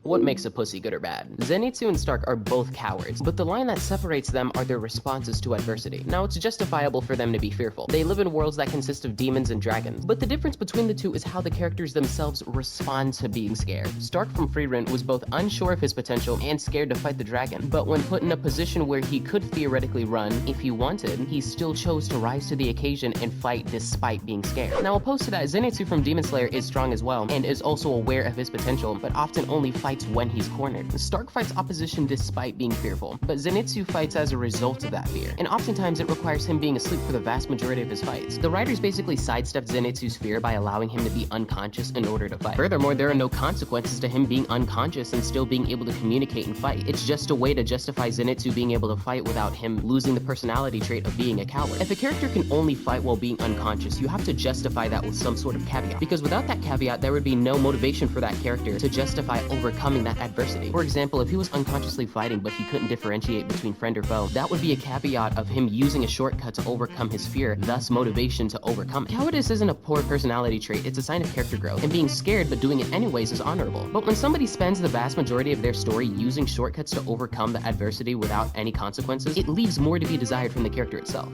What makes a pussy good or bad? Zenitsu and Stark are both cowards, but the line that separates them are their responses to adversity. Now, it's justifiable for them to be fearful. They live in worlds that consist of demons and dragons, but the difference between the two is how the characters themselves respond to being scared. Stark from Frieren was both unsure of his potential and scared to fight the dragon, but when put in a position where he could theoretically run if he wanted, he still chose to rise to the occasion and fight despite being scared. Now, opposed to that, Zenitsu from Demon Slayer is strong as well, and is also aware of his potential, but often only fights when he's cornered. Stark fights opposition despite being fearful, but Zenitsu fights as a result of that fear, and oftentimes it requires him being asleep for the vast majority of his fights. The writers basically sidestepped Zenitsu's fear by allowing him to be unconscious in order to fight. Furthermore, there are no consequences to him being unconscious and still being able to communicate and fight. It's just a way to justify Zenitsu being able to fight without him losing the personality trait of being a coward. If a character can only fight while being unconscious, you have to justify that with some sort of caveat, because without that caveat, there would be no motivation for that character to justify overcoming that adversity. For example, if he was unconsciously fighting but he couldn't differentiate between friend or foe, that would be a caveat of him using a shortcut to overcome his fear, thus motivation to overcome it. Cowardice isn't a poor personality trait, it's a sign of character growth, and being scared but doing it anyways is honorable. But when somebody spends the vast majority of their story using shortcuts to overcome the adversity without any consequences, it leaves more to be desired from the character itself.